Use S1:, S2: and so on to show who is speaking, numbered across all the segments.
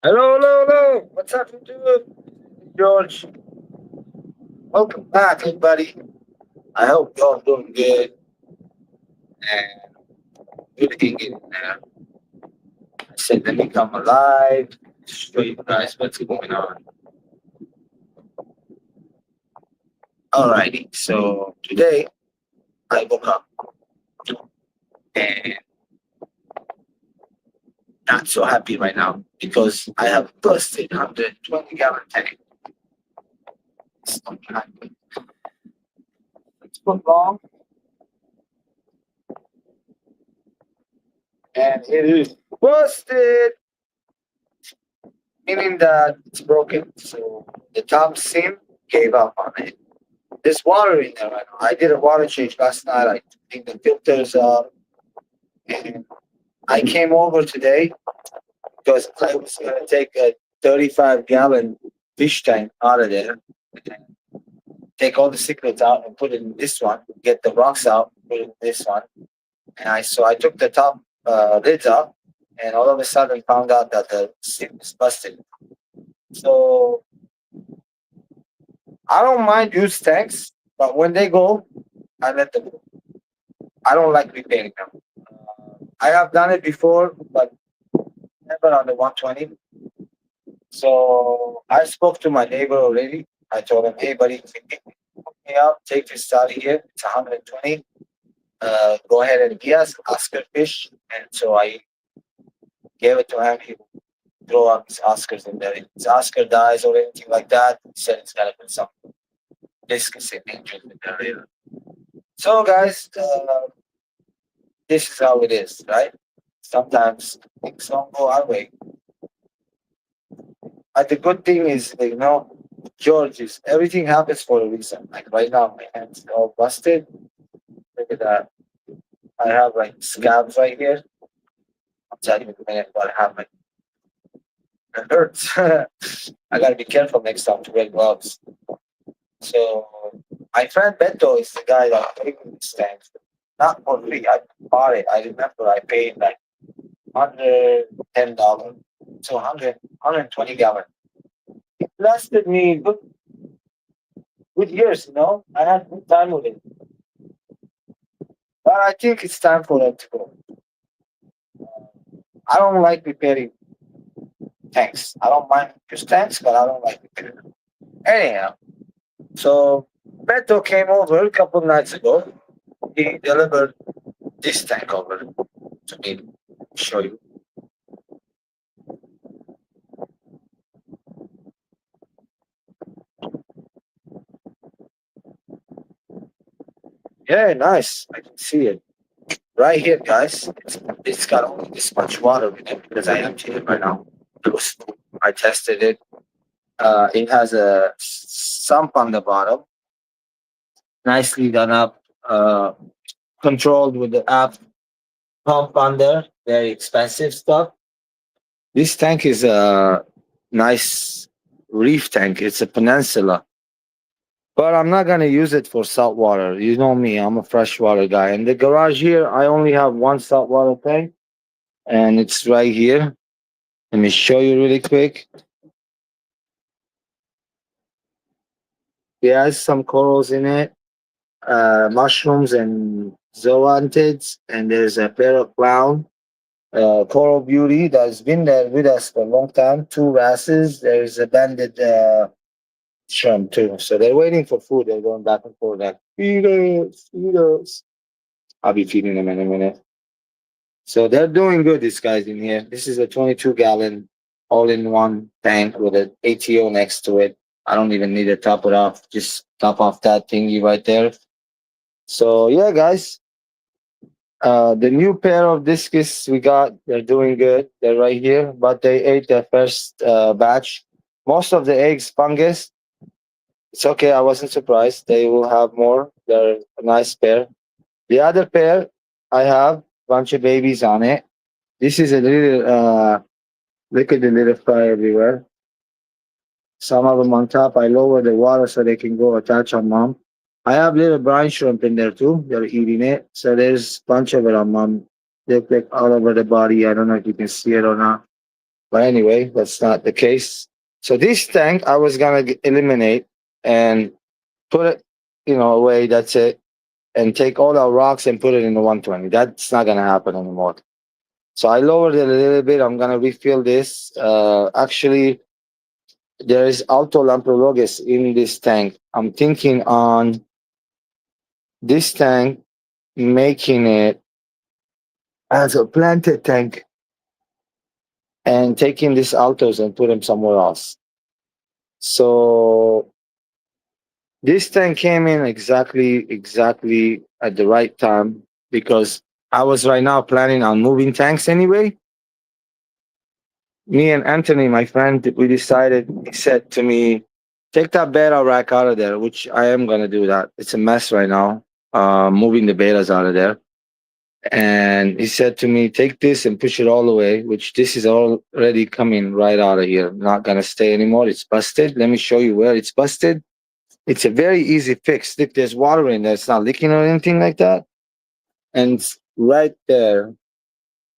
S1: Hello, hello, hello. What's up, YouTube? George. Welcome back, everybody. I hope you're all doing good and really hanging in there. I said, let me come alive, show you guys what's going on. Alrighty, so today I woke up and not so happy right now because I have busted 120-gallon tank. It's not happening. It's put long and it is busted, meaning that it's broken. So the top seam gave up on it. There's water in there right now. I did a water change last night. I think the filters up, and I came over today because I was gonna take a 35-gallon fish tank out of there, take all the secrets out and put it in this one, get the rocks out, put it in this one. And I took the top lids out, and all of a sudden found out that the seal is busted. So I don't mind used tanks, but when they go, I let them go. I don't like repairing them. I have done it before, but never on the 120. So I spoke to my neighbor already. I told him, hey, buddy, if you pick me up, take this out of here. It's 120. Go ahead and he has Oscar fish. And so I gave it to him. He will throw up his Oscars in there. If his Oscar dies or anything like that, he said it's got to be some discus and injuries in the area. So, guys, this is how it is, right? Sometimes things don't go our way. But the good thing is, George, is everything happens for a reason. Like right now, my hands are all busted. Look at that. I have like scabs right here. I'll tell you in a minute what I have. Like, it hurts. I gotta be careful next time to wear gloves. So my friend Beto is the guy that gave me this tank. Not for free. I bought it. I remember I paid like $110. So 120 gallon. It lasted me good years, I had good time with it. But I think it's time for them to go. I don't like repairing tanks. I don't mind just tanks, but I don't like repairing them. Anyhow, so Beto came over a couple nights ago. He delivered this tank over to me. Show you. Yeah, nice. I can see it right here, guys. It's got only this much water in it because I emptied it right now. It was full. I tested it. It has a sump on the bottom, nicely done up, controlled with the app pump on there. Very expensive stuff. This tank is a nice reef tank. It's a peninsula, but I'm not gonna use it for salt water. You know me, I'm a freshwater guy. In the garage here, I only have one saltwater tank, and it's right here. Let me show you really quick. It has some corals in it, mushrooms and zoanthids, and there's a pair of clown, coral beauty that's been there with us for a long time. Two wrasses. There's a banded shrimp too. So they're waiting for food. They're going back and forth like feed us, feed us. I'll be feeding them in a minute. So they're doing good. These guys in here. This is a 22-gallon all-in-one tank with an ATO next to it. I don't even need to top it off. Just top off that thingy right there. So yeah, guys. The new pair of discus we got, they're doing good. They're right here, but they ate their first batch. Most of the eggs fungus. It's okay. I wasn't surprised. They will have more. They're a nice pair. The other pair, I have a bunch of babies on it. This is a little, look at the little fry everywhere. Some of them on top. I lower the water so they can go attach on mom. I have little brine shrimp in there too. They're eating it. So there's a bunch of it on mom. They pick all over the body. I don't know if you can see it or not. But anyway, that's not the case. So this tank I was gonna eliminate and put it, away. That's it, and take all our rocks and put it in the 120. That's not gonna happen anymore. So I lowered it a little bit. I'm gonna refill this. Actually, there is Autolamprologus in this tank. I'm thinking on this tank, making it as a planted tank and taking these altos and put them somewhere else. So this tank came in exactly at the right time because I was right now planning on moving tanks anyway. Me and Anthony, my friend, we decided, he said to me, take that beta rack out of there, which I am going to do that. It's a mess right now, moving the betas out of there. And he said to me, take this and push it all away, which this is already coming right out of here. Not going to stay anymore. It's busted. Let me show you where it's busted. It's a very easy fix. Look, there's water in there. It's not leaking or anything like that. And it's right there.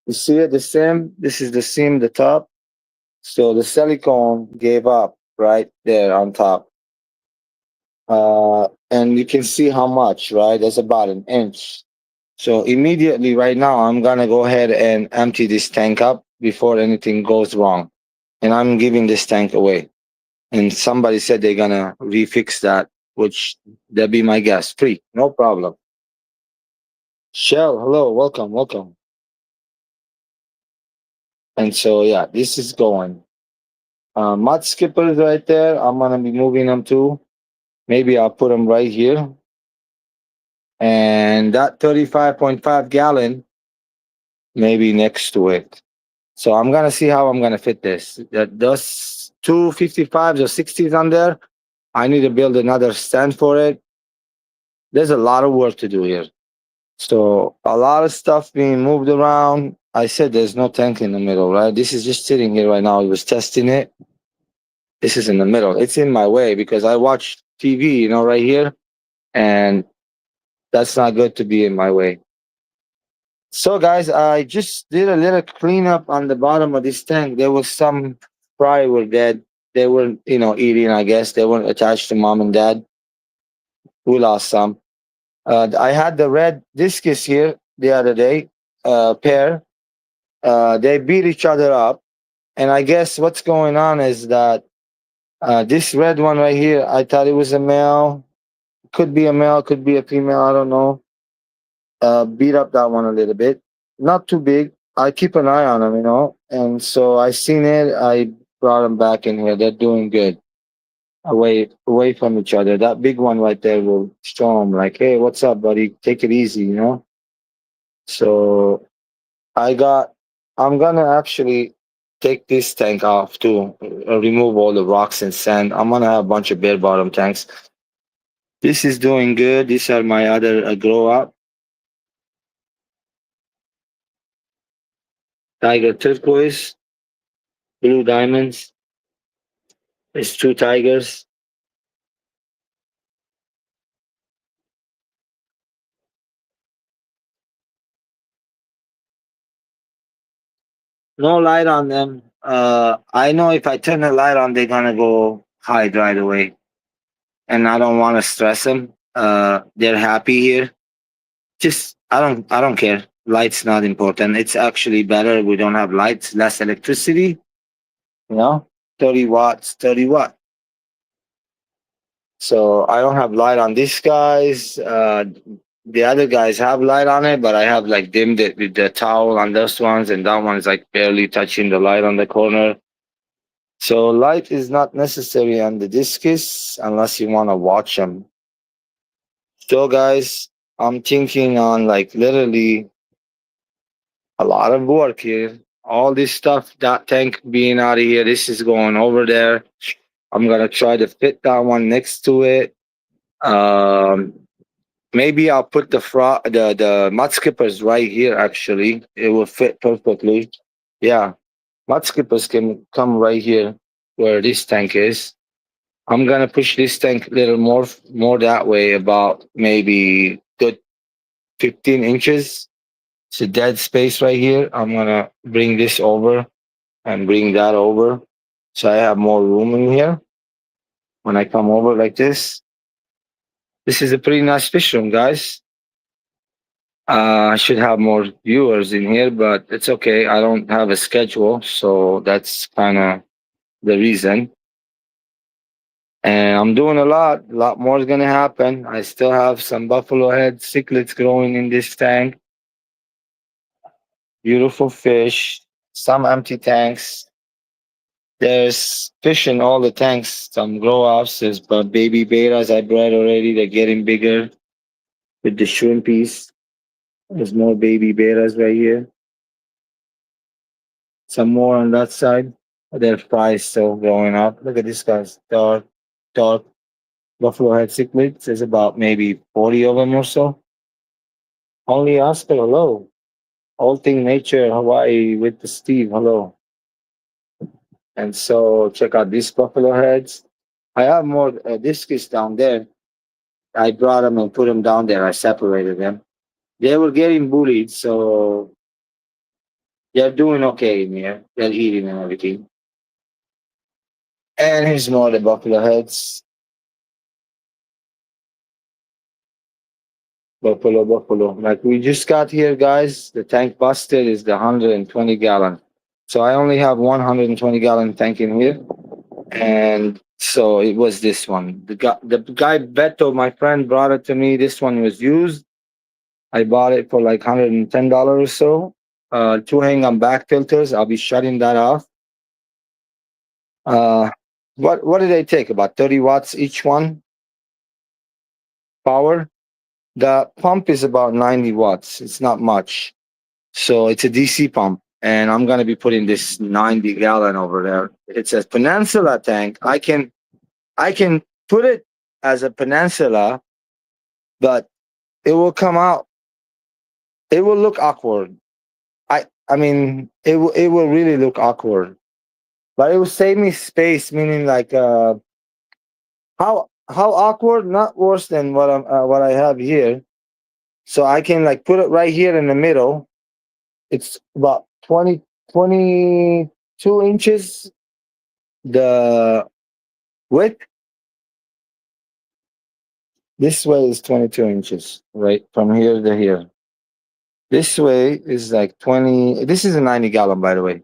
S1: You see it, the seam? This is the seam, the top. So the silicone gave up right there on top. And you can see how much, right? That's about an inch. So immediately right now, I'm going to go ahead and empty this tank up before anything goes wrong. And I'm giving this tank away. And somebody said they're going to refix that, which they'll be my guest. Free, no problem. Shell, hello, welcome, welcome. And so, yeah, this is going. Mud skippers right there. I'm going to be moving them too. Maybe I'll put them right here. And that 35.5 gallon, maybe next to it. So I'm going to see how I'm going to fit this. Those 255s or 60s on there, I need to build another stand for it. There's a lot of work to do here. So a lot of stuff being moved around. I said there's no tank in the middle, right? This is just sitting here right now. I was testing it. This is in the middle. It's in my way because I watch TV, right here. And that's not good to be in my way. So, guys, I just did a little cleanup on the bottom of this tank. There was some fry were dead. They weren't, eating, I guess. They weren't attached to mom and dad. We lost some. I had the red discus here the other day, pair. They beat each other up. And I guess what's going on is that this red one right here, I thought it was a male. Could be a male, could be a female. I don't know. Beat up that one a little bit. Not too big. I keep an eye on them, And so I seen it. I brought them back in here. They're doing good. Away from each other. That big one right there will show them like, hey, what's up, buddy? Take it easy. So I'm gonna actually take this tank off too. Remove all the rocks and sand. I'm gonna have a bunch of bare bottom tanks. This is doing good. These are my other grow up. Tiger turquoise, blue diamonds. It's two tigers. No light on them. I know if I turn the light on, they're gonna go hide right away, and I don't want to stress them. They're happy here. Just I don't care. Light's not important. It's actually better we don't have lights, less electricity. You know, 30 watts, 30 watt. So I don't have light on these guys. The other guys have light on it, but I have like dimmed it with the towel on those ones, and that one's like barely touching the light on the corner. So light is not necessary on the discus unless you want to watch them. So guys, I'm thinking on like literally a lot of work here. All this stuff, that tank being out of here, this is going over there. I'm gonna try to fit that one next to it. Um, Maybe I'll put the mud skippers right here. Actually, it will fit perfectly. Yeah, mud skippers can come right here where this tank is. I'm gonna push this tank a little more that way, about maybe good 15 inches. It's a dead space right here. I'm gonna bring this over and bring that over. So I have more room in here when I come over like this. This is a pretty nice fish room, guys. I should have more viewers in here, but it's okay. I don't have a schedule, so that's kind of the reason. And I'm doing a lot more is gonna happen. I still have some buffalo head cichlids growing in this tank. Beautiful fish, some empty tanks. There's fish in all the tanks, some grow ups, there's but baby betas I bred already, they're getting bigger with the shrimpies. There's more baby betas right here. Some more on that side. Their fries still growing up. Look at this guy's dark buffalo head cichlids. There's about maybe 40 of them or so. Only Oscar, hello. All thing nature, Hawaii with the Steve, hello. And so check out these buffalo heads. I have more discus down there. I brought them and put them down there. I separated them. They were getting bullied, so they're doing okay in here. They're eating and everything. And here's more of the buffalo heads. Buffalo. Like we just got here, guys. The tank busted is the 120 gallon. So I only have 120-gallon tank in here. And so it was this one. The guy Beto, my friend, brought it to me. This one was used. I bought it for like $110 or so. Two hang on back filters. I'll be shutting that off. Uh, what do they take? About 30 watts each one power. The pump is about 90 watts. It's not much. So it's a DC pump. And I'm gonna be putting this 90 gallon over there. It's a Peninsula tank. I can put it as a Peninsula, but it will come out. It will look awkward. I mean it will really look awkward. But it will save me space, meaning like how awkward, not worse than what I have here. So I can like put it right here in the middle. It's about 22 inches the width. This way is 22 inches, right from here to here. This way is like 20. This is a 90 gallon, by the way.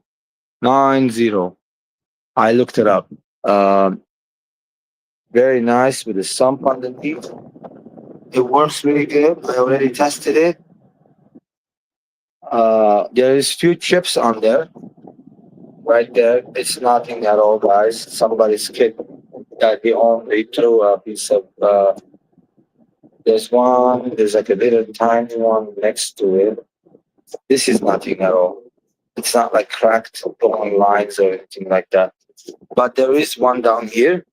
S1: 90. I looked it up. Very nice with the sump underneath. It works really good. I already tested it. There is few chips on there, right there. It's nothing at all, guys. Somebody's kid that they threw a piece of. There's one. There's like a little tiny one next to it. This is nothing at all. It's not like cracked on lines or anything like that. But there is one down here,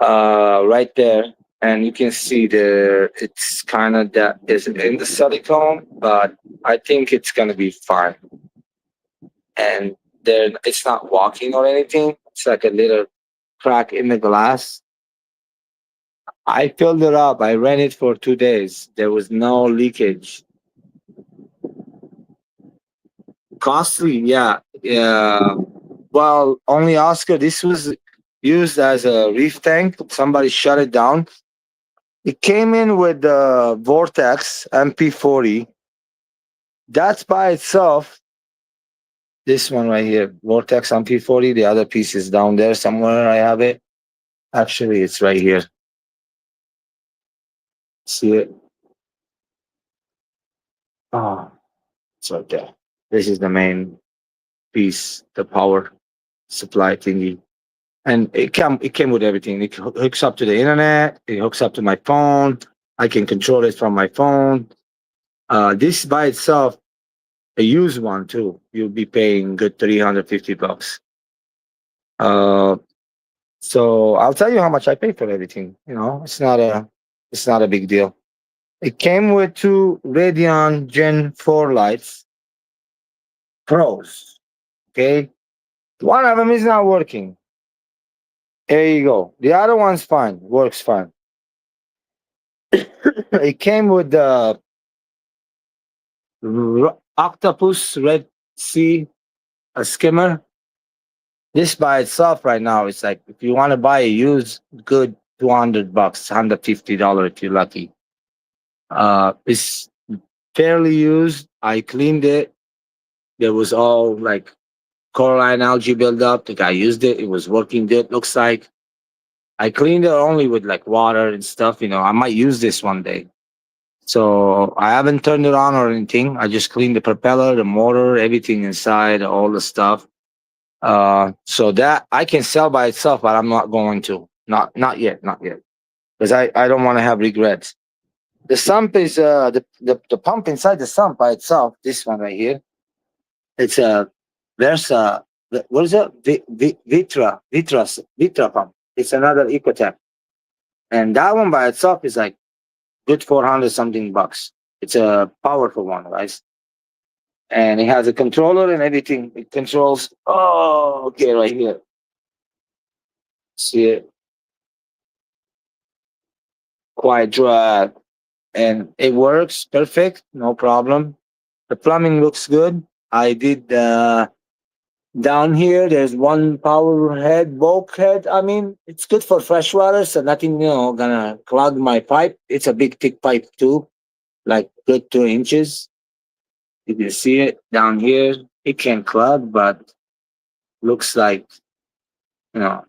S1: right there, and you can see there. It's kind of that is in the silicone, but I think it's gonna be fine. And there, it's not walking or anything. It's like a little crack in the glass. I filled it up. I ran it for 2 days. There was no leakage. Costly, yeah, yeah. Well, only Oscar. This was used as a reef tank. Somebody shut it down. It came in with the Vortex MP40. That's by itself. This one right here, Vortex MP40. The other piece is down there somewhere. I have it. Actually, it's right here. See it? Oh, it's right there. This is the main piece, the power supply thingy. And it came with everything. It hooks up to the internet. It hooks up to my phone. I can control it from my phone. This by itself, a used one too, you'll be paying good $350. Uh, so I'll tell you how much I paid for everything. It's not a big deal. It came with two Radeon Gen 4 lights, pros. Okay, one of them is not working. There you go. The other one's fine, works fine. It came with the Octopus Red Sea a skimmer. This by itself right now, it's like if you want to buy a used good $200, $150 if you're lucky. It's fairly used. I cleaned it. There was all like coralline algae buildup. The guy used it. It was working good. Looks like I cleaned it only with like water and stuff. I might use this one day. So I haven't turned it on or anything. I just cleaned the propeller, the motor, everything inside, all the stuff. So that I can sell by itself, but I'm not going to. Not yet, not yet, because I don't want to have regrets. The sump is the pump inside the sump by itself. This one right here. It's a Versa. What is it? Vitra pump. It's another Ecotech, and that one by itself is like good 400 something bucks. It's a powerful one, right? And it has a controller and everything. It controls. Oh, okay, right here. See it? Quite dry, and it works perfect. No problem. The plumbing looks good. I did down here. There's one power head, bulkhead. I mean, it's good for fresh water, so nothing gonna clog my pipe. It's a big thick pipe too, like good 2 inches. You can see it down here. It can clog, but looks like you know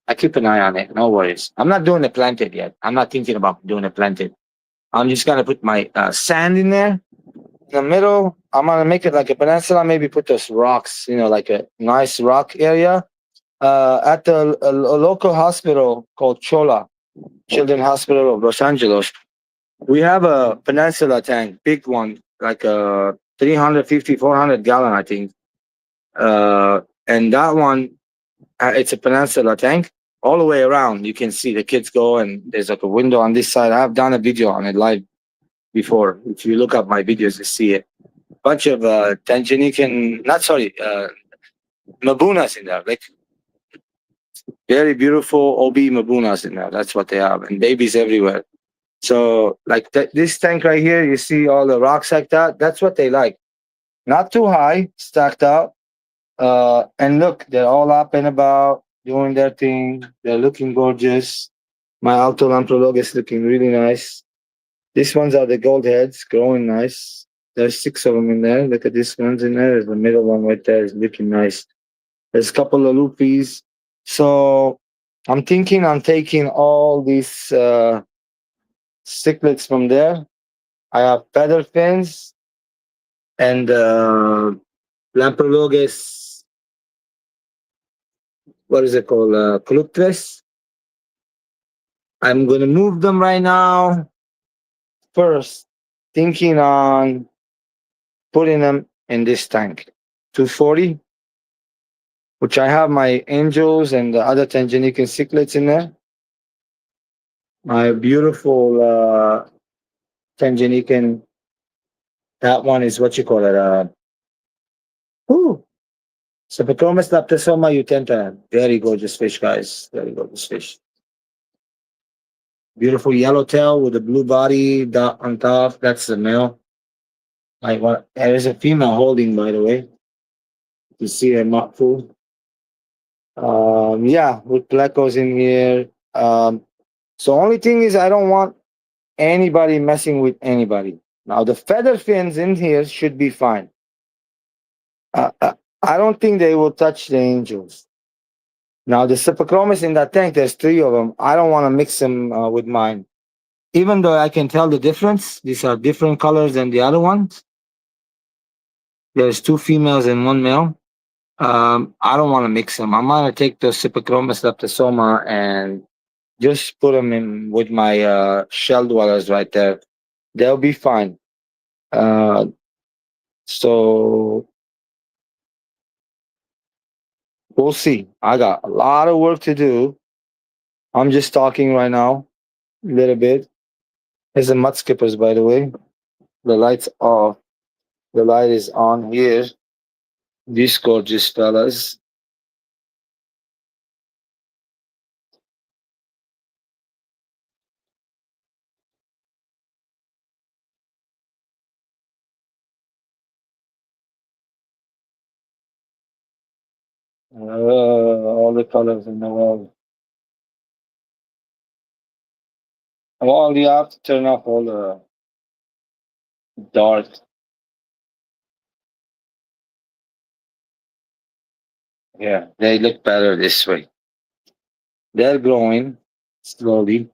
S1: I keep an eye on it. No worries. I'm not doing it planted yet. I'm not thinking about doing it planted. I'm just gonna put my sand in there in the middle. I'm gonna make it like a peninsula. Maybe put those rocks, like a nice rock area. At a local hospital called Chola Children's Hospital of Los Angeles, we have a peninsula tank, big one, like a 350, 400 gallon, I think. And that one, it's a peninsula tank all the way around. You can see the kids go, and there's like a window on this side. I've done a video on it live before. If you look up my videos, you see it. Bunch of Tanzanian, not sorry, Mabunas in there, like very beautiful OB Mabunas in there. That's what they have, and babies everywhere. So, like this tank right here, you see all the rocks like that. That's what they like. Not too high, stacked up. And look, they're all up and about, doing their thing. They're looking gorgeous. My Alto Lamprolog is looking really nice. These ones are the gold heads, growing nice. There's 6 of them in there. Look at this one's in there. The middle one right there is looking nice. There's a couple of loopies. So I'm thinking I'm taking all these cichlids from there. I have feather fins and Lamprologus, what is it called? Cluptres. I'm going to move them right now. First, thinking on putting them in this tank. 240, which I have my angels and the other Tanzanian cichlids in there. My beautiful Tanzanian, that one is what you call it. Ooh, Sepatomus laptosoma utenta. Very gorgeous fish, guys. Very gorgeous fish. Beautiful yellow tail with a blue body dot on top. That's the male. Like what? There is a female holding, by the way. You see her not full. Yeah, with plecos in here. So only thing is I don't want anybody messing with anybody. Now the feather fins in here should be fine. I don't think they will touch the angels. Now the Sepachromis in that tank, there's 3 of them. I don't want to mix them with mine. Even though I can tell the difference, these are different colors than the other ones. There's 2 females and 1 male. I don't want to mix them. I'm gonna take the Cypachromis leptosoma and just put them in with my shell dwellers right there. They'll be fine. Uh, so we'll see. I got a lot of work to do. I'm just talking right now a little bit. Here's the mud skippers, by the way. The light's off. The light is on here. These gorgeous fellas. All the colors in the world. Well, you have to turn off all the dark. Yeah, they look better this way. They're growing slowly.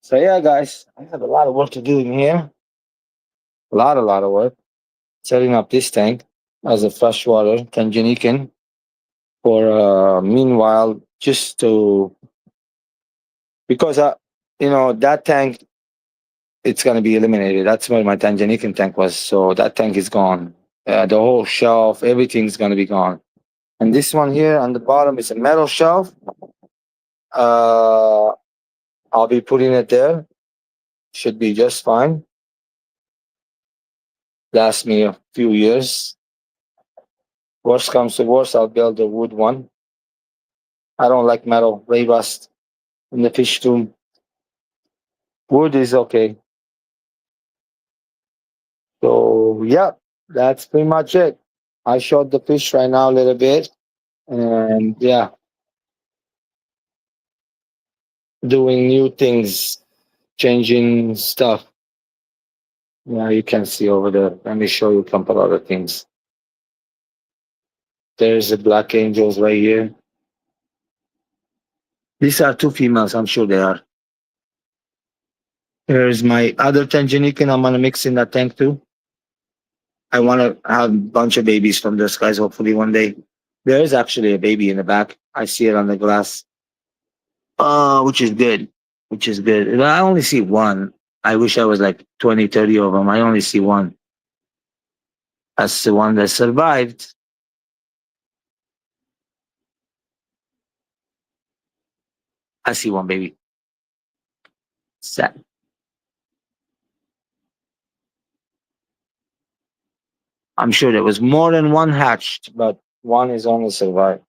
S1: So yeah, guys, I have a lot of work to do in here. A lot of work. Setting up this tank as a freshwater Tanganican for meanwhile, just to because that tank, it's gonna be eliminated. That's where my Tanganican tank was. So that tank is gone. The whole shelf, everything's gonna be gone. And this one here on the bottom is a metal shelf. Uh, I'll be putting it there. Should be just fine. Last me a few years. Worst comes to worst, I'll build a wood one. I don't like metal, they rust in the fish too. Wood is okay. So yeah, that's pretty much it. I showed the fish right now a little bit, and yeah, doing new things, changing stuff. Yeah, you can see over there. Let me show you a couple other things. There's the black angels right here. These are two females, I'm sure they are. Here's my other Tanganican. I'm gonna mix in that tank too. I want to have a bunch of babies from those guys. Hopefully one day. There is actually a baby in the back. I see it on the glass. Which is good. Which is good. I only see one. I wish I was like 20, 30 of them. I only see one. That's the one that survived. I see one baby. Sad. I'm sure there was more than one hatched, but one is only survived.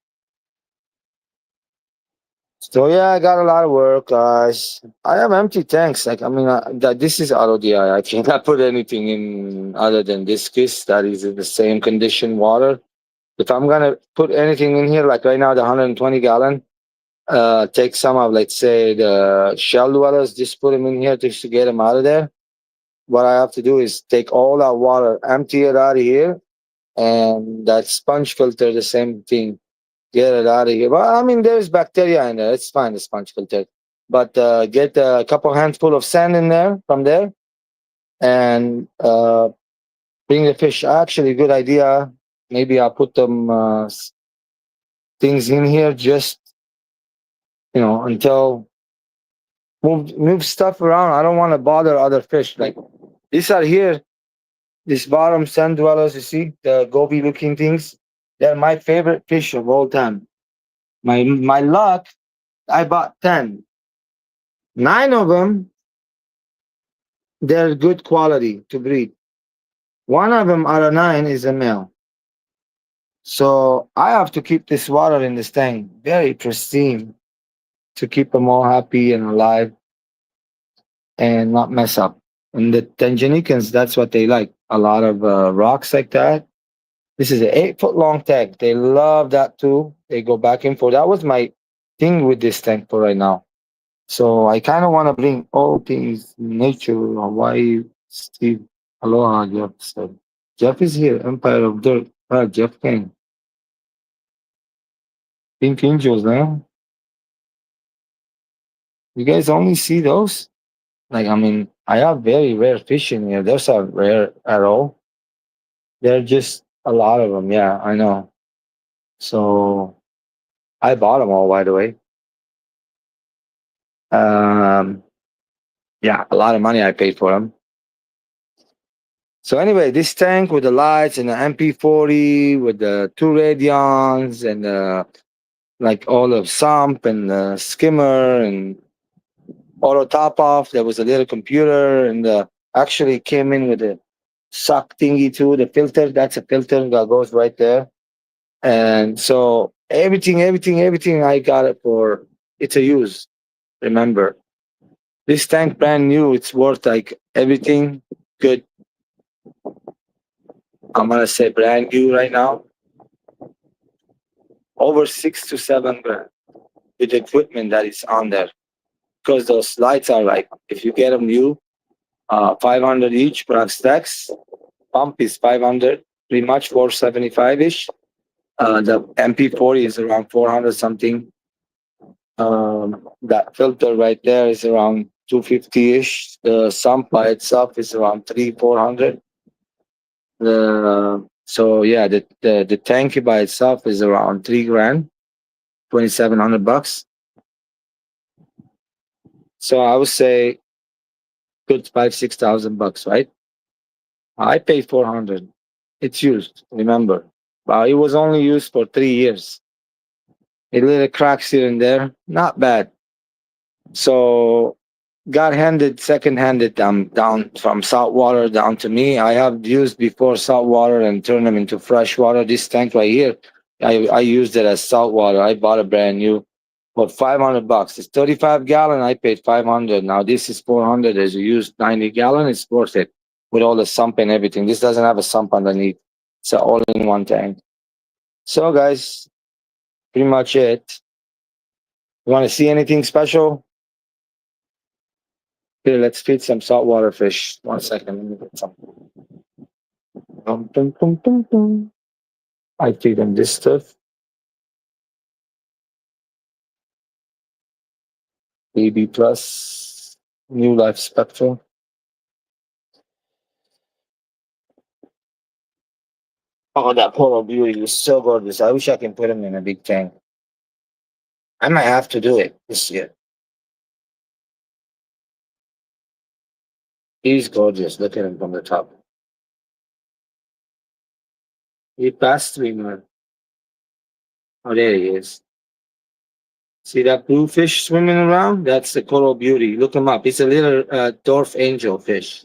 S1: So yeah, I got a lot of work, guys. I have empty tanks. Like I mean, this is auto DI. I cannot put anything in other than discus that is in the same condition water. If I'm gonna put anything in here, like right now, the 120 gallon, take some of, let's say, the shell dwellers, just put them in here just to get them out of there. What I have to do is take all that water, empty it out of here, and that sponge filter, the same thing. Get it out of here. Well, I mean, there's bacteria in there. It's fine, the sponge filter. But get a couple handful of sand in there from there, and bring the fish. Actually, good idea. Maybe I'll put them things in here just until move stuff around. I don't want to bother other fish. Like these are here, these bottom sand dwellers. You see the goby looking things. They're my favorite fish of all time. My luck. I bought 10. 9 of them, they're good quality to breed. One of them out of 9 is a male. So I have to keep this water in this tank very pristine to keep them all happy and alive and not mess up. And the Tanganicans, that's what they like. A lot of rocks like that. This is an 8 foot long tank. They love that too. They go back and forth. That was my thing with this tank for right now. So I kind of want to bring all things nature, Hawaii, Steve. Aloha, Jeff said. Jeff is here, Empire of Dirt. Ah, Jeff came. Pink Angels, man. You guys only see those? Like, I mean, I have very rare fish in here. Those are rare at all. They're just a lot of them. Yeah, I know. So I bought them all, by the way. Um, yeah, a lot of money I paid for them. So anyway, this tank with the lights and the MP40 with the two radions and like all of sump and the skimmer and auto top off. There was a little computer and actually came in with a suck thingy too. The filter, that's a filter that goes right there. And so everything I got it for it's a use. Remember, This tank brand new, it's worth like everything good. I'm gonna say brand new right now, over 6 to 7 grand with the equipment that is on there. Because those lights are like, if you get them new, 500 each, brass stacks. Pump is 500, pretty much 475 ish. The MP40 is around 400 something. That filter right there is around 250 ish. The sump by itself is around 300 400. So yeah, the tank by itself is around 3 grand, 2,700 bucks. So I would say good 5 6 thousand bucks, right? I paid 400. It's used, remember, but it was only used for 3 years. A little cracks here and there, not bad. So got handed second handed down from salt water down to me. I have used before salt water and turned them into fresh water. This tank right here, I used it as salt water. I bought a brand new for 500 bucks. It's 35 gallon. I paid 500. Now this is 400. As you used 90 gallon, it's worth it with all the sump and everything. This doesn't have a sump underneath. It's an all-in-one tank. So guys, pretty much it. You want to see anything special? Here, let's feed some saltwater fish. 1 second, let me get some. Dum, dum, dum, dum, dum. I feed them this stuff. AB Plus, New Life Spectrum. Oh, that Polo Beauty is so gorgeous. I wish I can put him in a big tank. I might have to do it this year. He's gorgeous. Look at him from the top. He passed 3 months. Oh, there he is. See that blue fish swimming around? That's the Coral Beauty. Look him up. It's a little dwarf angel fish.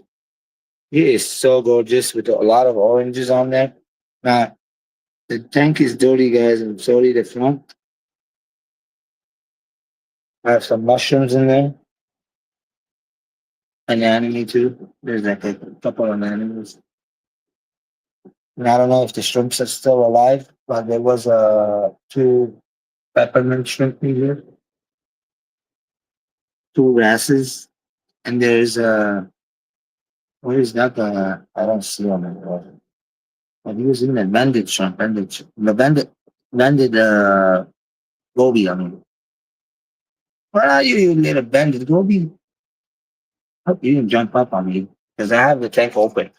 S1: He is so gorgeous with a lot of oranges on there. The tank is dirty, guys. I'm sorry, the front. I have some mushrooms in there. An anemone too. There's like a couple of anemones. And I don't know if the shrimps are still alive, but there was two peppermint shrimp in here, two wrasses, and there's what is that? I don't see them anymore. But he was in the banded shrimp, the banded goby. I mean, where are you, you little banded goby? Hope you didn't jump up on me because I have the tank open.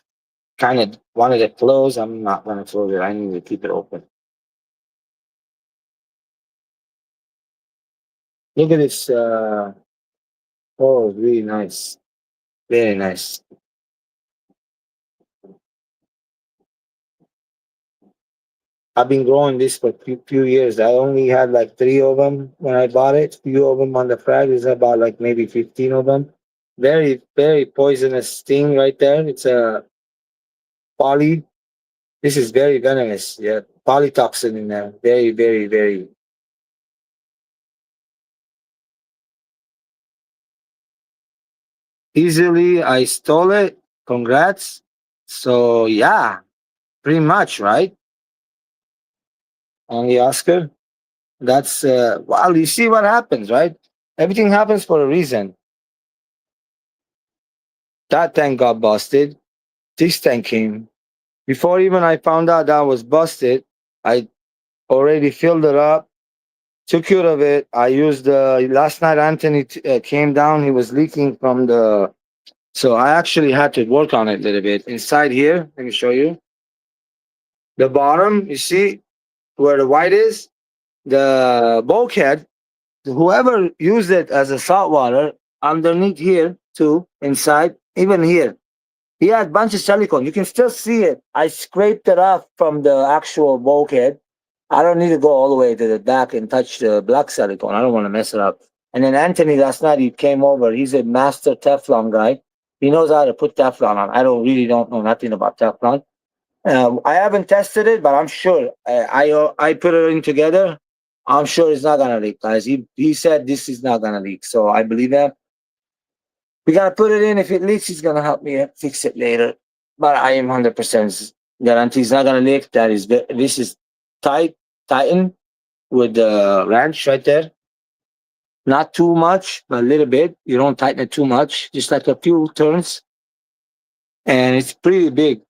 S1: Kind of wanted it closed. I'm not going to close it. I need to keep it open. Look at this. Oh, really nice. Very nice. I've been growing this for few years. I only had like three of them when I bought it. Few of them on the frag. There's about like maybe 15 of them. Very, very poisonous sting right there. It's a poly. This is very venomous. Yeah, polytoxin in there. Very, very, very. Easily, I stole it. Congrats. So yeah, pretty much right. On the Oscar. That's well, you see what happens, right? Everything happens for a reason. That tank got busted. This tank came. Before even I found out that was busted, I already filled it up, took care of it. I used last night Anthony came down, he was leaking from the, so I actually had to work on it a little bit. Inside here, let me show you. The bottom, you see where the white is? The bulkhead, whoever used it as a salt water, underneath here too, inside, even here, he had a bunch of silicone. You can still see it. I scraped it off from the actual bulkhead. I don't need to go all the way to the back and touch the black silicone. I don't want to mess it up. And then Anthony last night he came over. He's a master Teflon guy. He knows how to put Teflon on. I don't know nothing about Teflon. I haven't tested it, but I'm sure I put it in together. I'm sure it's not gonna leak, guys. He said this is not gonna leak, so I believe that. We gotta put it in. If it leaks, he's gonna help me fix it later. But I am 100% guarantee it's not gonna leak. This is tighten with the wrench right there. Not too much, but a little bit. You don't tighten it too much, just like a few turns, and it's pretty big.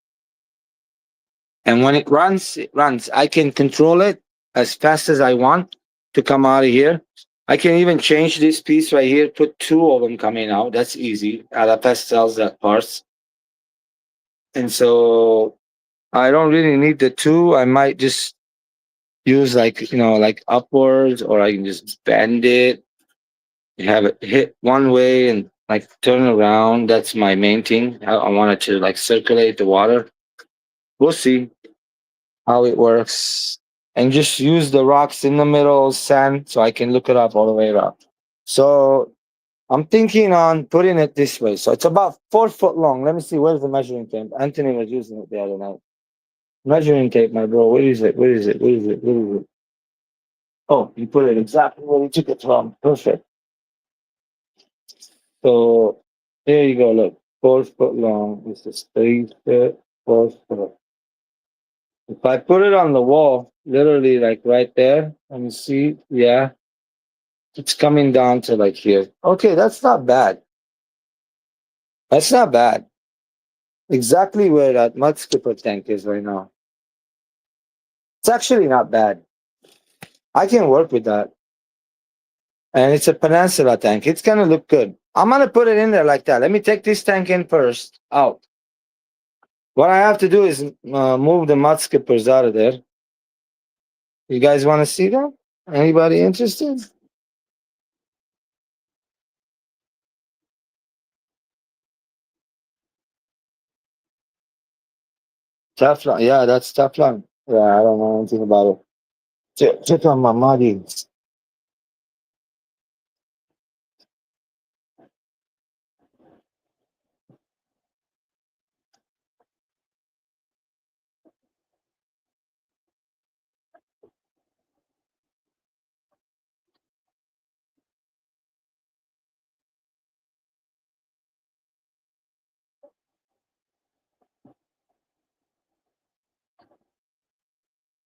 S1: And when it runs, it runs. I can control it as fast as I want to come out of here. I can even change this piece right here, put two of them coming out. That's easy. Alapest sells that parts. And so I don't really need the two. I might just use like, like upwards, or I can just bend it, have it hit one way and like turn around. That's my main thing. I want it to like circulate the water. We'll see how it works. And just use the rocks in the middle, sand, so I can look it up all the way around. So I'm thinking on putting it this way. So it's about 4 foot long. Let me see. Where's the measuring tape? Anthony was using it the other night. Measuring tape, my bro. Where is it? Where is it? Where is it? Where is it? Oh, you put it exactly where you took it from. Perfect. So there you go. Look, 4 foot long. This is 3 foot, 4 foot. If I put it on the wall, literally like right there, let me see. Yeah, it's coming down to like here. Okay, that's not bad. That's not bad. Exactly where that mud skipper tank is right now. It's actually not bad. I can work with that. And it's a peninsula tank. It's gonna look good. I'm gonna put it in there like that. Let me take this tank in first, out. What I have to do is move the mud skippers out of there. You guys want to see that? Anybody interested? Teflon. Yeah, that's Teflon. Yeah, I don't know anything about it. Check on my muddy.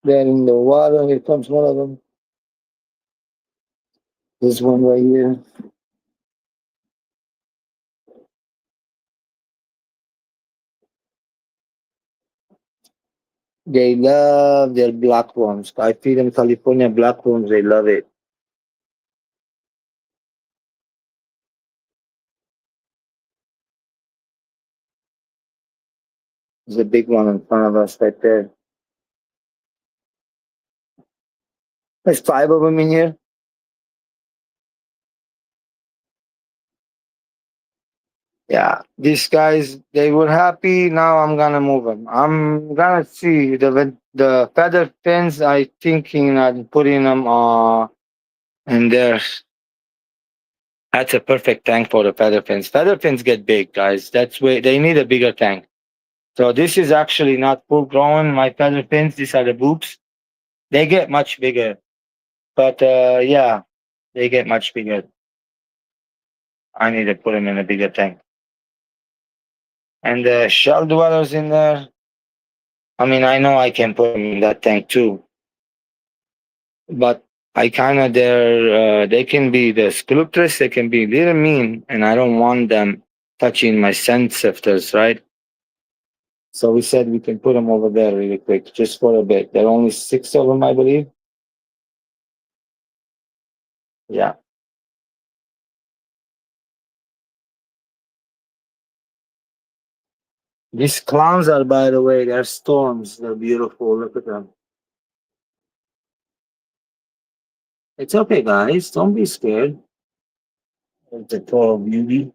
S1: Then in the water, here comes one of them. This one right here. They love their black ones. I feed them California black ones. They love it. There's a big one in front of us right there. There's 5 of them in here. Yeah, these guys, they were happy. Now I'm gonna move them. I'm gonna see the feather fins. I thinking on putting them in there. That's a perfect tank for the feather fins. Feather fins get big, guys. That's where they need a bigger tank. So this is actually not full grown. My feather fins. These are the boobs. They get much bigger, but yeah, they get much bigger. I need to put them in a bigger tank. And the shell dwellers in there. I mean, I know I can put them in that tank too, but I kind of they can be the sculptress. They can be a little mean, and I don't want them touching my scent sifters, right? So we said we can put them over there really quick, just for a bit. There are only 6 of them, I believe. Yeah. These clowns are, by the way, they're storms. They're beautiful. Look at them. It's okay, guys. Don't be scared. It's a total beauty.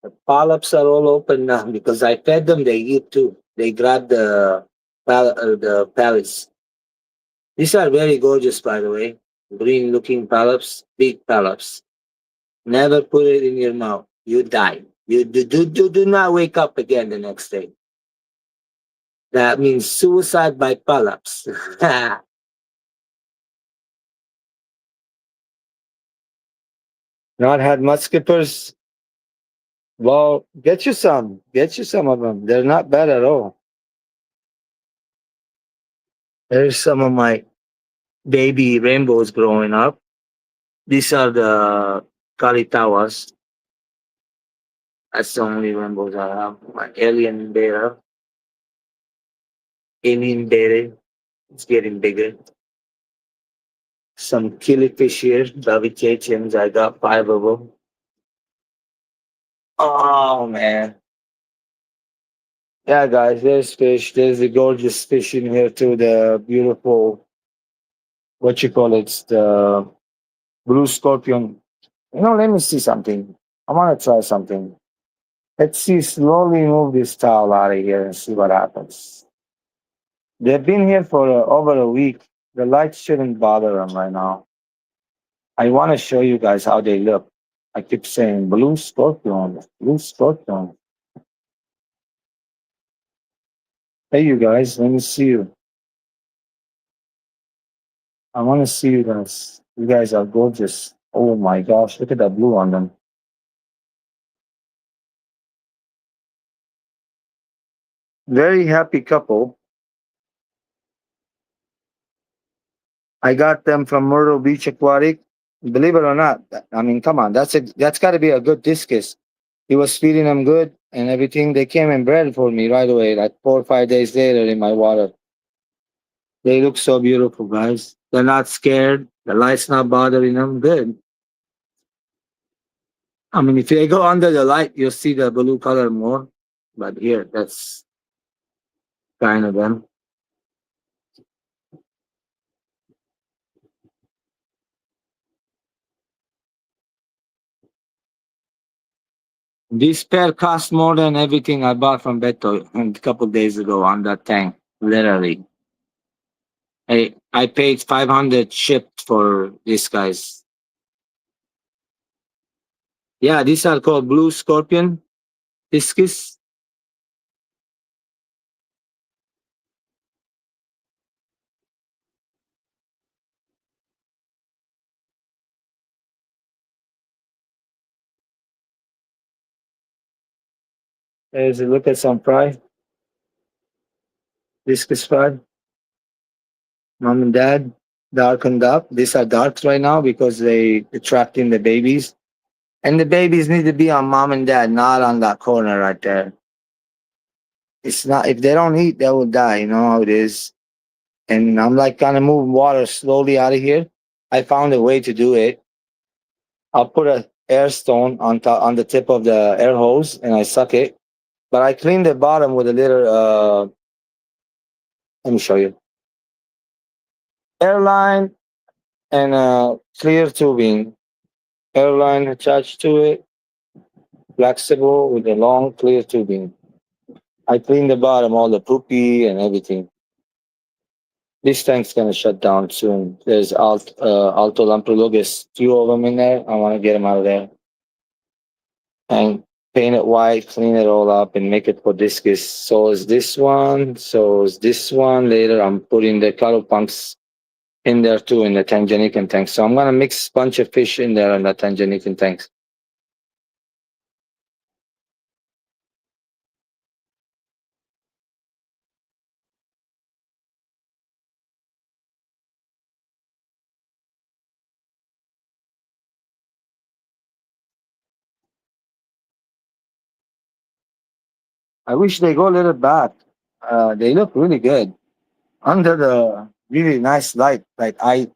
S1: The polyps are all open now because I fed them. They eat too. They grab the pellets. These are very gorgeous, by the way. Green-looking polyps, big polyps. Never put it in your mouth. You die. You do not wake up again the next day. That means suicide by polyps. Not had mudskippers? Well, get you some. Get you some of them. They're not bad at all. There's some of my baby rainbows growing up. These are the Kalitawas. That's the only rainbows I have. My alien bear, alien bear. It's getting bigger. Some killifish here, Davicatians. I got five of them. Oh man. Yeah, guys, there's fish. There's a gorgeous fish in here too. The beautiful, what you call it, it's the blue scorpion. Let me see something. I want to try something. Let's see, slowly move this towel out of here and see what happens. They've been here for over a week. The light shouldn't bother them right now. I want to show you guys how they look. I keep saying blue scorpion, blue scorpion. Hey, you guys, let me see you. I want to see you guys. You guys are gorgeous. Oh my gosh, look at that blue on them. Very happy couple. I got them from Myrtle Beach Aquatic. Believe it or not, I mean, come on, that's got to be a good discus. He was feeding them good and everything. They came and bred for me right away, like 4 or 5 days later in my water. They look so beautiful, guys. They're not scared. The light's not bothering them. Good. I mean, if they go under the light, you'll see the blue color more. But here, that's kind of them. This pair cost more than everything I bought from Beto a couple days ago on that tank. Literally. I paid 500 shipped for these guys. Yeah, these are called Blue Scorpion Discus. There's a look at some fry. Discus fry. Mom and dad darkened up. These are darks right now because they attract in the babies. And the babies need to be on mom and dad, not on that corner right there. It's not, if they don't eat, they will die. You know how it is. And I'm like kind of moving water slowly out of here. I found a way to do it. I'll put a air stone on the tip of the air hose and I suck it. But I clean the bottom with a little let me show you. Airline and clear tubing. Airline attached to it, flexible with a long clear tubing. I clean the bottom, all the poopy and everything. This tank's gonna shut down soon. There's Alto Lamprologus, two of them in there. I want to get them out of there and paint it white, clean it all up, and make it for discus. So is this one. So is this one. Later, I'm putting the color pumps in there too in the Tanganyika tank. So I'm gonna mix a bunch of fish in there in the Tanganyika tanks. I wish they go a little back. They look really good under the really nice light. Like I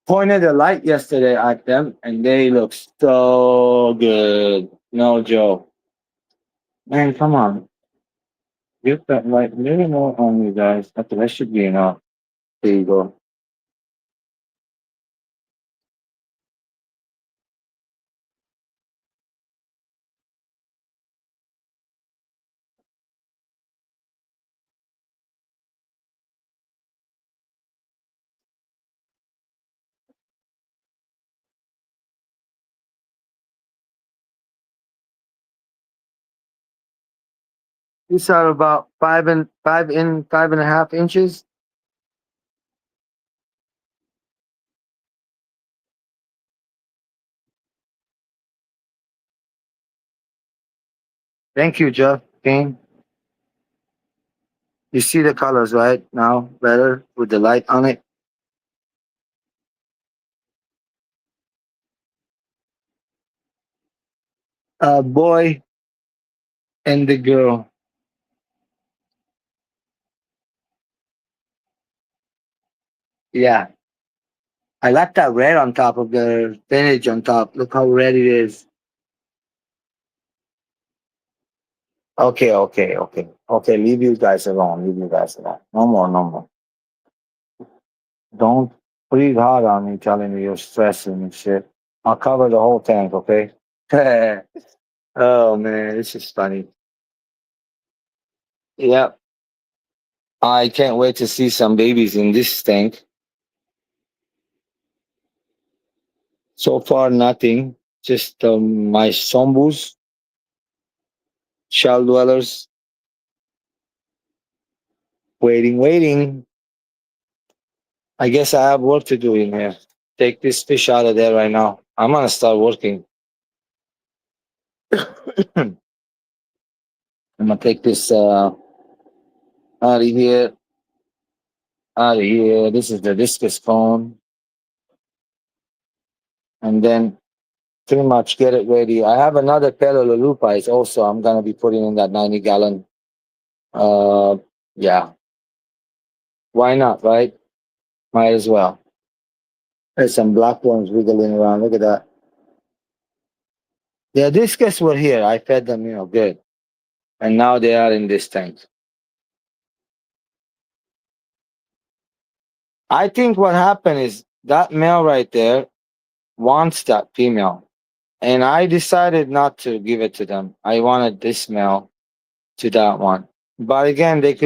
S1: pointed a light yesterday at them, and they look so good. No joke, man. Come on, get that light a little more on you guys. That should be enough. There you go. These are about 5.5 inches. Thank you, Jeff. King. You see the colors right now better with the light on it. Boy and the girl. Yeah, I like that red on top of the spinach on top. Look how red it is. Okay, okay, okay, okay. Leave you guys alone. Leave you guys alone. No more, no more. Don't breathe hard on me telling me you're stressing and shit. I'll cover the whole tank, okay? Oh man, this is funny. Yep. I can't wait to see some babies in this tank. So far, nothing. Just my zombos, shell dwellers, waiting, waiting. I guess I have work to do in here. Take this fish out of there right now. I'm gonna start working. I'm gonna take this out of here, out of here. This is the discus phone, and then pretty much get it ready. I have another Pelololupais also. I'm gonna be putting in that 90 gallon. Uh, yeah, why not, right? Might as well. There's some black ones wiggling around. Look at that. The discus were here. I fed them, good, and now they are in this tank. I think what happened is that male right there wants that female. And I decided not to give it to them. I wanted this male to that one. But again, that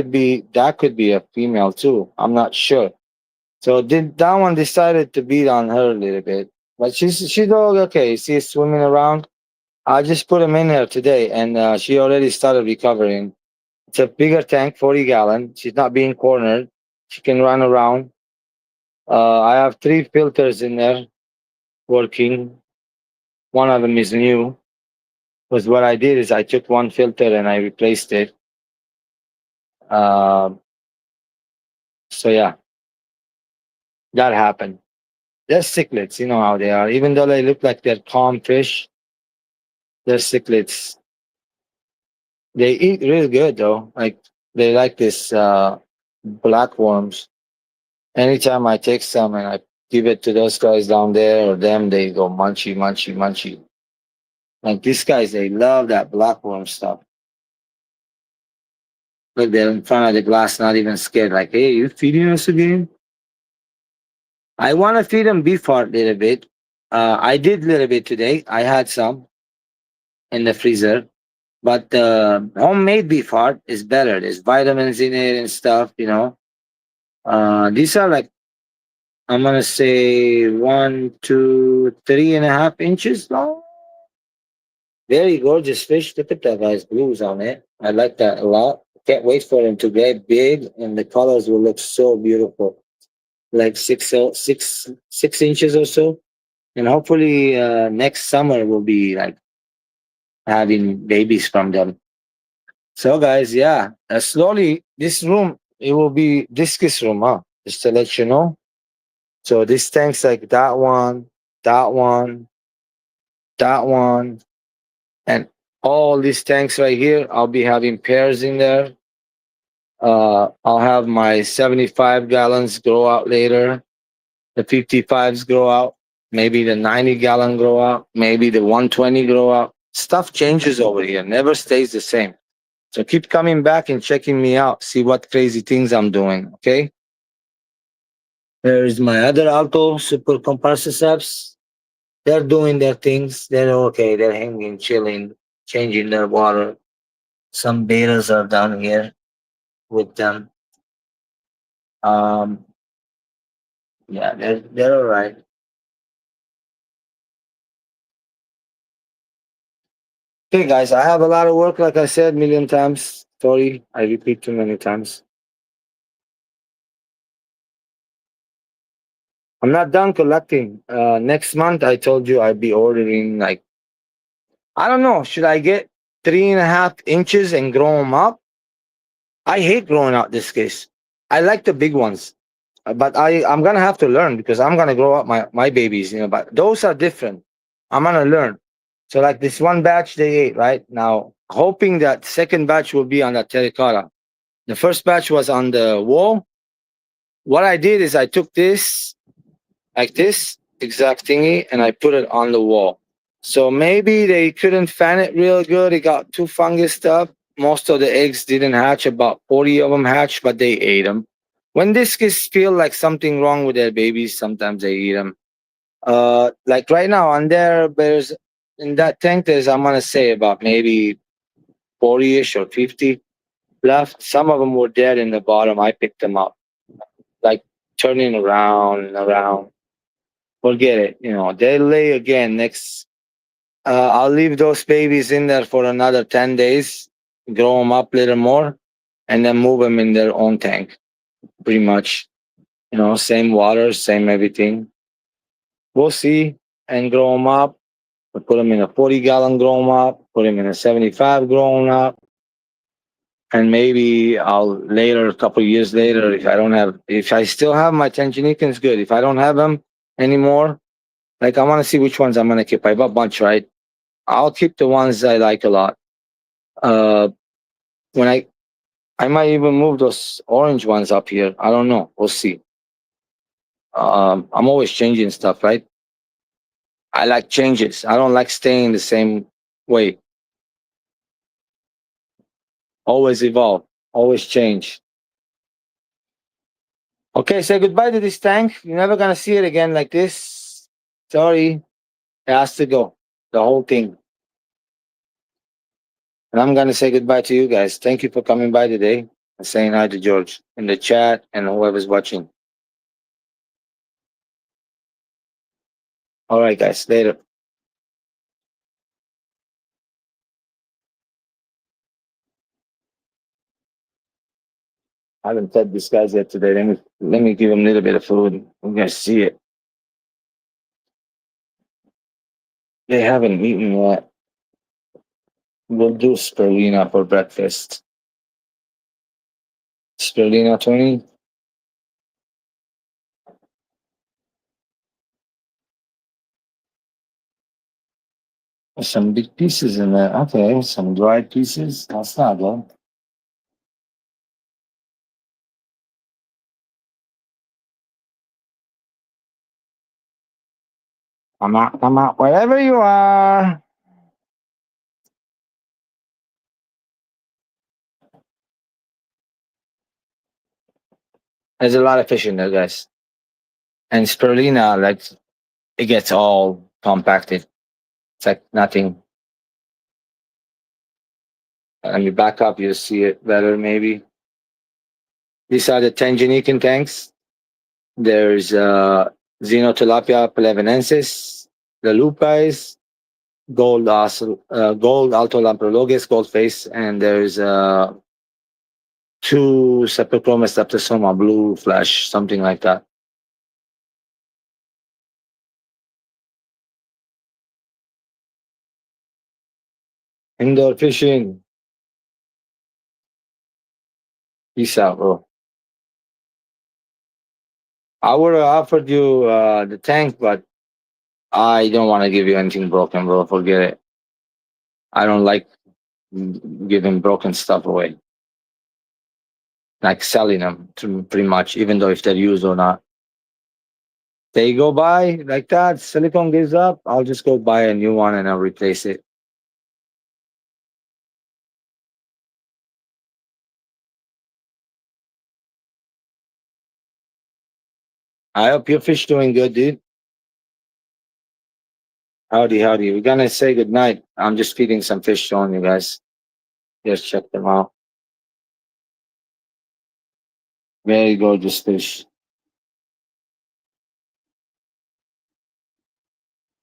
S1: could be a female too. I'm not sure. So did that one decided to beat on her a little bit. But she's all okay. She's swimming around. I just put him in here today and she already started recovering. It's a bigger tank, 40 gallon. She's not being cornered. She can run around. I have three filters in there working. One of them is new. Was what I did is I took one filter and I replaced it. Uh, so yeah, that happened. They're cichlids, you know how they are. Even though they look like they're calm fish, they're cichlids. They eat really good though. Like they like this black worms. Anytime I take some and I give it to those guys down there or them, they go munchy, munchy, munchy. Like these guys, they love that black worm stuff. Look, they're in front of the glass, not even scared. Like, hey, you feeding us again? I want to feed them beef heart a little bit. I did a little bit today. I had some in the freezer, but homemade beef heart is better. There's vitamins in it and stuff. These are like, I'm gonna say 1 to 3.5 inches long. Very gorgeous fish. Look at that guy's blues on it. I like that a lot. Can't wait for them to get big, and the colors will look so beautiful. Like 6 inches or so. And hopefully next summer we'll be like having babies from them. So guys, yeah, slowly this room it will be discus room, huh? Just to let you know. So this tanks like that one, that one, and all these tanks right here. I'll be having pairs in there. I'll have my 75 gallons grow out later. The 55s grow out. Maybe the 90 gallon grow out. Maybe the 120 grow out. Stuff changes over here. Never stays the same. So keep coming back and checking me out. See what crazy things I'm doing. Okay. There's my other Alto Super Comparsa. They're doing their things. They're okay. They're hanging, chilling, changing their water. Some betas are down here with them. Um, yeah, they're all right. Okay, guys, I have a lot of work, like I said, million times. Sorry, I repeat too many times. I'm not done collecting. Next month, I told you I'd be ordering like I don't know. Should I get? 3.5 inches and grow them up. I hate growing out this case. I like the big ones, but I'm gonna have to learn because I'm gonna grow up my babies. But those are different. I'm gonna learn. So like this one batch they ate right now, hoping that second batch will be on that terracotta. The first batch was on the wall. What I did is I took this like this exact thingy and I put it on the wall. So maybe they couldn't fan it real good. It got too fungused up. Most of the eggs didn't hatch. About 40 of them hatched, but they ate them. When this kids feel like something wrong with their babies, sometimes they eat them. Like right now on there, there's in that tank. There's I'm gonna say about maybe 40ish or 50 left. Some of them were dead in the bottom. I picked them up, like turning around and around. Forget it. They lay again next. I'll leave those babies in there for another 10 days, grow them up a little more, and then move them in their own tank. Pretty much, same water, same everything. We'll see and grow them up. We put them in a 40-gallon grow 'em up, put them in a 75 grown up, and maybe I'll later, a couple of years later, if I still have my Tanjanikans, good. If I don't have them anymore, like I want to see which ones I'm gonna keep. I have a bunch, right? I'll keep the ones I like a lot. Uh, when I might even move those orange ones up here. I don't know. We'll see. I'm always changing stuff, right? I like changes. I don't like staying the same way. Always evolve. Always change. Okay, say goodbye to this tank. You're never gonna see it again like this. Sorry, it has to go. The whole thing. And I'm gonna say goodbye to you guys. Thank you for coming by today and saying hi to George in the chat and whoever's watching. All right, guys. Later. I haven't fed these guys yet today. Let me give them a little bit of food. You guys see it. They haven't eaten yet. We'll do spirulina for breakfast. Spirulina, Tony. There's some big pieces in there. Okay, some dried pieces. That's not good. Come out, wherever you are. There's a lot of fish in there, guys. And spirulina, like, it gets all compacted. It's like nothing. Let me back up, you'll see it better, maybe. These are the Tanganyika tanks. There's Xenotilapia pelevenensis, the lupais, gold alto lamprologus, gold face, and there's two Septochromis leptosoma, blue flesh, something like that. Indoor fishing. Peace out, bro. I would have offered you the tank, but I don't want to give you anything broken, bro. Forget it. I don't like giving broken stuff away. Like selling them, pretty much, even though if they're used or not. They go by like that, silicone gives up, I'll just go buy a new one and I'll replace it. I hope your fish doing good, dude. Howdy, howdy. We're gonna say good night. I'm just feeding some fish showing you guys. Just check them out. Very gorgeous fish.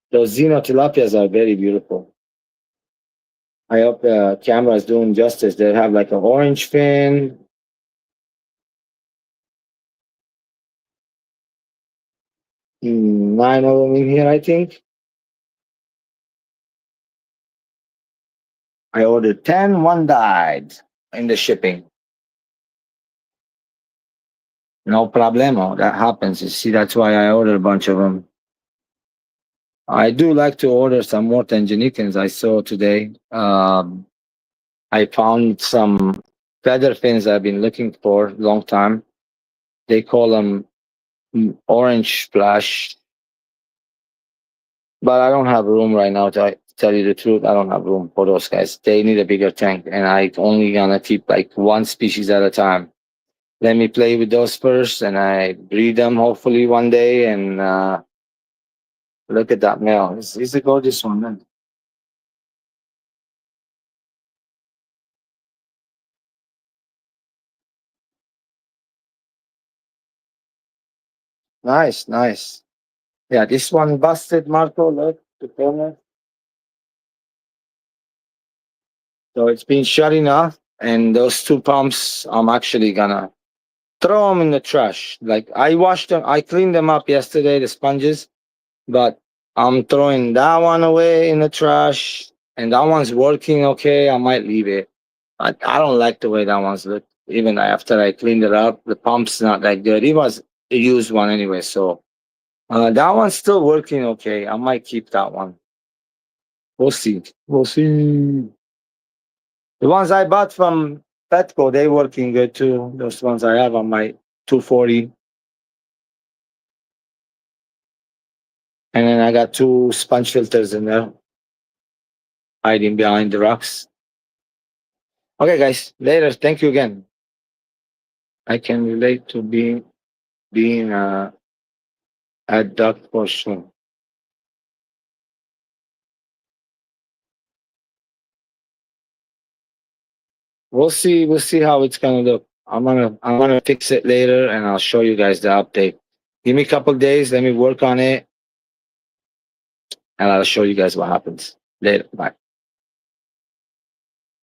S1: Those xenotilapias are very beautiful. I hope the camera is doing justice. They have like an orange fin. Nine of them in here, I think. I ordered 10, one died in the shipping. No problemo. That happens. You see, that's why I ordered a bunch of them. I do like to order some more Tanjanikans I saw today. I found some feather fins I've been looking for a long time. They call them orange splash, but I don't have room right now to tell you the truth. I don't have room for those guys. They need a bigger tank, and I only gonna keep like one species at a time. Let me play with those first, and I breed them hopefully one day. And look at that male. He's a gorgeous one, man. Nice, nice. Yeah, this one busted, Marco. Look, the corner. So it's been shutting off, and those two pumps, I'm actually gonna throw them in the trash. Like I washed them, I cleaned them up yesterday, the sponges, but I'm throwing that one away in the trash, and that one's working okay. I might leave it. I don't like the way that one's look. Even after I cleaned it up, the pump's not that good. It was a used one anyway, so that one's still working okay. I might keep that one. We'll see. We'll see. The ones I bought from Petco, they working good too. Those ones I have on my 240. And then I got two sponge filters in there, hiding behind the rocks. Okay, guys. Later. Thank you again. I can relate to being a duck for sure. We'll see. We'll see how it's gonna look. I'm gonna fix it later, and I'll show you guys the update. Give me a couple days. Let me work on it, and I'll show you guys what happens later. Bye.